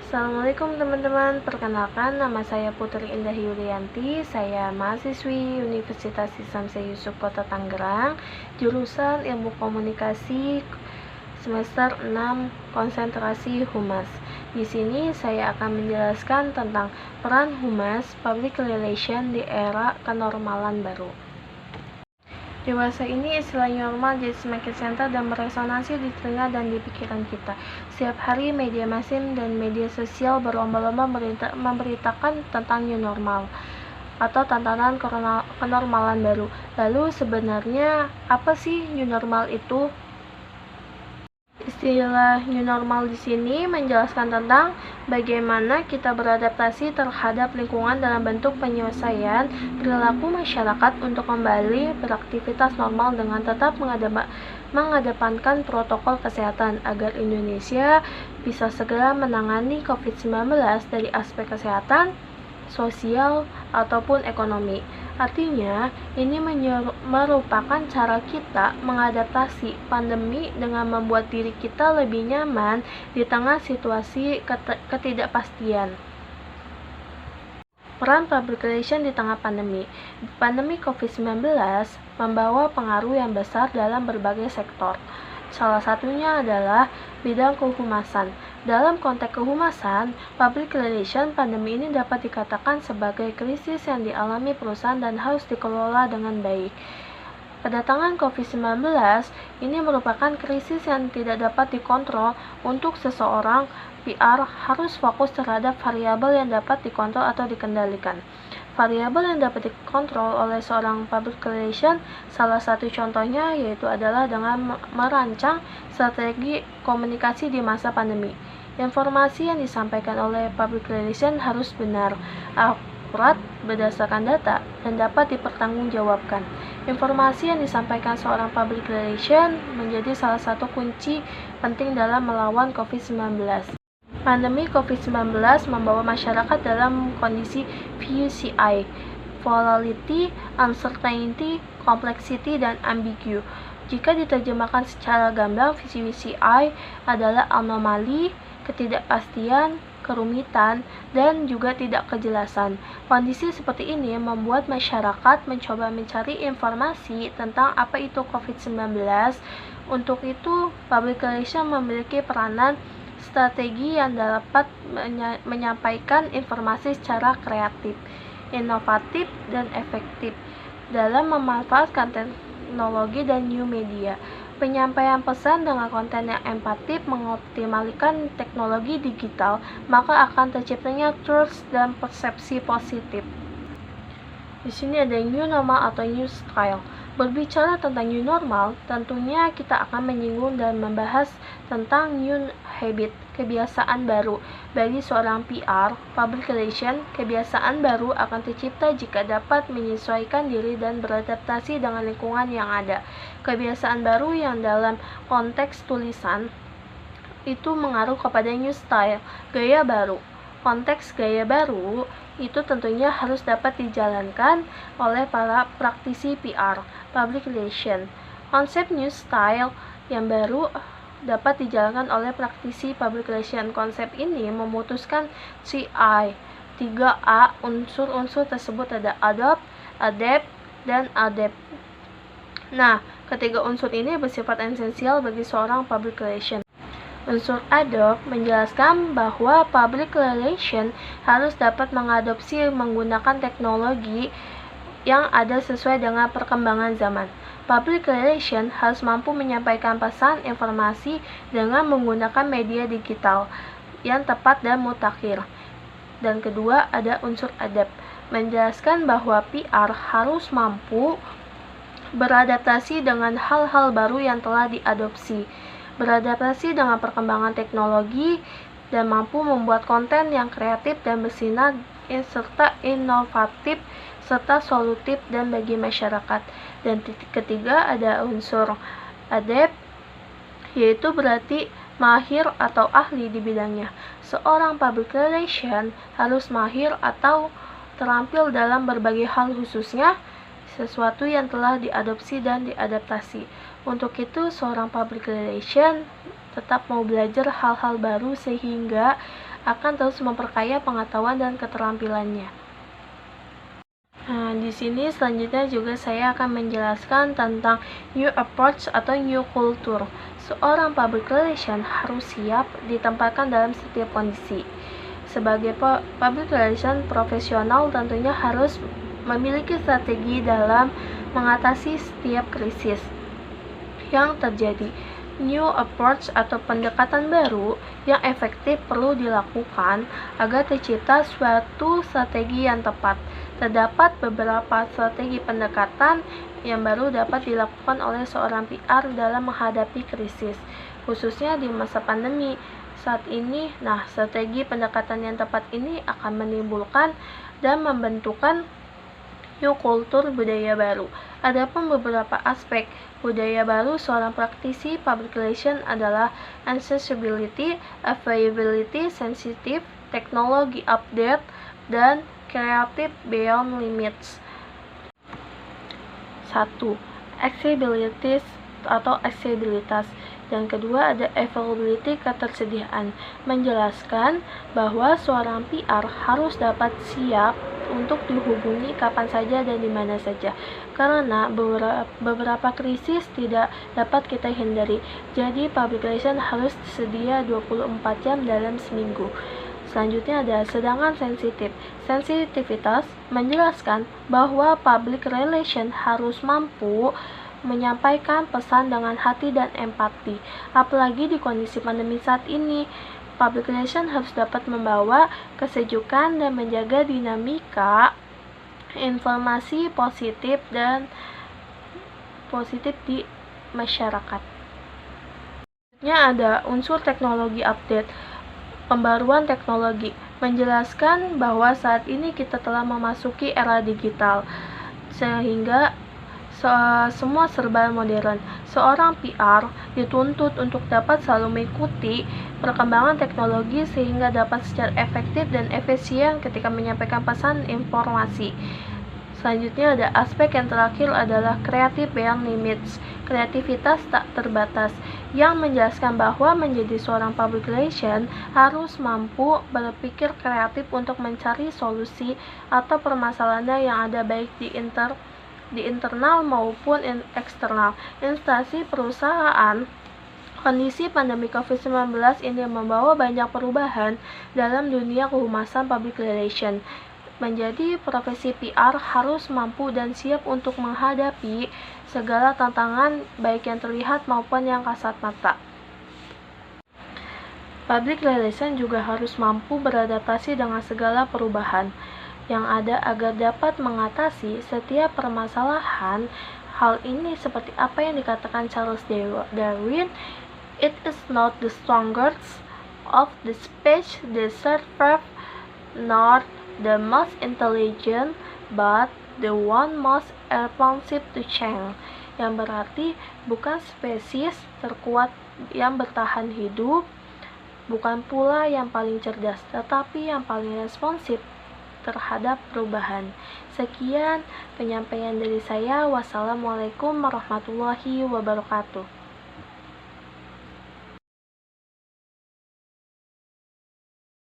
Assalamualaikum teman-teman, perkenalkan nama saya Putri Indah Yulianti. Saya mahasiswi Universitas Syamsia Yusuf Kota Tangerang, jurusan Ilmu Komunikasi semester 6 konsentrasi Humas. Di sini saya akan menjelaskan tentang peran Humas Public Relation di era kenormalan baru. Dewasa ini istilah normal jadi semakin sentral dan meresonansi di telinga dan di pikiran kita. Setiap hari media mainstream dan media sosial berlomba-lomba memberitakan tentang new normal atau tantangan kenormalan baru. Lalu sebenarnya apa sih new normal itu? Istilah new normal di sini menjelaskan tentang bagaimana kita beradaptasi terhadap lingkungan dalam bentuk penyelesaian perilaku masyarakat untuk kembali beraktivitas normal dengan tetap mengedepankan protokol kesehatan agar Indonesia bisa segera menangani COVID-19 dari aspek kesehatan, sosial, ataupun ekonomi. Artinya, ini merupakan cara kita mengadaptasi pandemi dengan membuat diri kita lebih nyaman di tengah situasi ketidakpastian. Peran public relation di tengah pandemi. Pandemi COVID-19 membawa pengaruh yang besar dalam berbagai sektor. Salah satunya adalah bidang kehumasan. Dalam konteks kehumasan, public relation pandemi ini dapat dikatakan sebagai krisis yang dialami perusahaan dan harus dikelola dengan baik. Kedatangan COVID-19 ini merupakan krisis yang tidak dapat dikontrol. Untuk seseorang, PR harus fokus terhadap variabel yang dapat dikontrol atau dikendalikan. Variabel yang dapat dikontrol oleh seorang public relation, salah satu contohnya yaitu adalah dengan merancang strategi komunikasi di masa pandemi. Informasi yang disampaikan oleh public relation harus benar, akurat, berdasarkan data, dan dapat dipertanggungjawabkan. Informasi yang disampaikan seorang public relation menjadi salah satu kunci penting dalam melawan COVID-19. Pandemi COVID-19 membawa masyarakat dalam kondisi VUCI, volatility, uncertainty, complexity, dan ambigu. Jika diterjemahkan secara gamblang, VUCI adalah anomali, ketidakpastian, kerumitan, dan juga tidak kejelasan. Kondisi seperti ini membuat masyarakat mencoba mencari informasi tentang apa itu COVID-19. Untuk itu, public relation memiliki peranan strategi yang dapat menyampaikan informasi secara kreatif, inovatif, dan efektif dalam memanfaatkan teknologi dan new media. Penyampaian pesan dengan konten yang empatif mengoptimalkan teknologi digital, maka akan terciptanya trust dan persepsi positif. Di sini ada new normal atau new style. Berbicara tentang new normal, tentunya kita akan menyinggung dan membahas tentang new habit, kebiasaan baru. Bagi seorang PR, public relation, kebiasaan baru akan tercipta jika dapat menyesuaikan diri dan beradaptasi dengan lingkungan yang ada. Kebiasaan baru yang dalam konteks tulisan itu mengaruh kepada new style, gaya baru. Konteks gaya baru itu tentunya harus dapat dijalankan oleh para praktisi PR, public relation. Konsep new style yang baru dapat dijalankan oleh praktisi public relation. Konsep ini memutuskan 3A. Unsur-unsur tersebut ada adopt, adapt, dan adapt. Nah, ketiga unsur ini bersifat esensial bagi seorang public relation. Unsur adopt menjelaskan bahwa public relation harus dapat mengadopsi menggunakan teknologi yang ada sesuai dengan perkembangan zaman. Public relation harus mampu menyampaikan pesan informasi dengan menggunakan media digital yang tepat dan mutakhir. Dan kedua, ada unsur adapt, menjelaskan bahwa PR harus mampu beradaptasi dengan hal-hal baru yang telah diadopsi, beradaptasi dengan perkembangan teknologi, dan mampu membuat konten yang kreatif dan bersinar serta inovatif serta solutif dan bagi masyarakat. Dan ketiga ada unsur adapt, yaitu berarti mahir atau ahli di bidangnya. Seorang public relation harus mahir atau terampil dalam berbagai hal, khususnya sesuatu yang telah diadopsi dan diadaptasi. Untuk itu, seorang public relation tetap mau belajar hal-hal baru sehingga akan terus memperkaya pengetahuan dan keterampilannya. Nah, di sini selanjutnya juga saya akan menjelaskan tentang new approach atau new culture. Seorang public relation harus siap ditempatkan dalam setiap kondisi. Sebagai public relation profesional tentunya harus memiliki strategi dalam mengatasi setiap krisis yang terjadi. New approach atau pendekatan baru yang efektif perlu dilakukan agar tercipta suatu strategi yang tepat. Terdapat beberapa strategi pendekatan yang baru dapat dilakukan oleh seorang PR dalam menghadapi krisis, khususnya di masa pandemi saat ini. Nah, strategi pendekatan yang tepat ini akan menimbulkan dan membentukkan new kultur budaya baru. Adapun beberapa aspek budaya baru seorang praktisi public relation adalah accessibility, availability, sensitive, teknologi update, dan creative beyond limits. 1. Accessibility atau aksesibilitas. Yang kedua ada availability, ketersediaan, menjelaskan bahwa seorang PR harus dapat siap untuk dihubungi kapan saja dan di mana saja, karena beberapa krisis tidak dapat kita hindari. Jadi public relation harus sedia 24 jam dalam seminggu. Selanjutnya ada sedangkan sensitif. Sensitivitas menjelaskan bahwa public relation harus mampu menyampaikan pesan dengan hati dan empati. Apalagi di kondisi pandemi saat ini, public relation harus dapat membawa kesejukan dan menjaga dinamika informasi positif di masyarakat. Selanjutnya ada unsur teknologi update. Pembaruan teknologi menjelaskan bahwa saat ini kita telah memasuki era digital, sehingga semua serba modern. Seorang PR dituntut untuk dapat selalu mengikuti perkembangan teknologi sehingga dapat secara efektif dan efisien ketika menyampaikan pesan informasi. Selanjutnya ada aspek yang terakhir adalah creative beyond limits, kreativitas tak terbatas, yang menjelaskan bahwa menjadi seorang public relation harus mampu berpikir kreatif untuk mencari solusi atau permasalahan yang ada baik di internal maupun eksternal instansi perusahaan. Kondisi pandemi COVID-19 ini membawa banyak perubahan dalam dunia kehumasan public relation. Menjadi profesi PR harus mampu dan siap untuk menghadapi segala tantangan baik yang terlihat maupun yang kasat mata. Public relation juga harus mampu beradaptasi dengan segala perubahan yang ada agar dapat mengatasi setiap permasalahan. Hal ini seperti apa yang dikatakan Charles Darwin, "It is not the strongest of the species that survive, nor the most intelligent, but the one most responsive to change." Yang berarti bukan spesies terkuat yang bertahan hidup, bukan pula yang paling cerdas, tetapi yang paling responsif terhadap perubahan. Sekian penyampaian dari saya. Wassalamualaikum warahmatullahi wabarakatuh.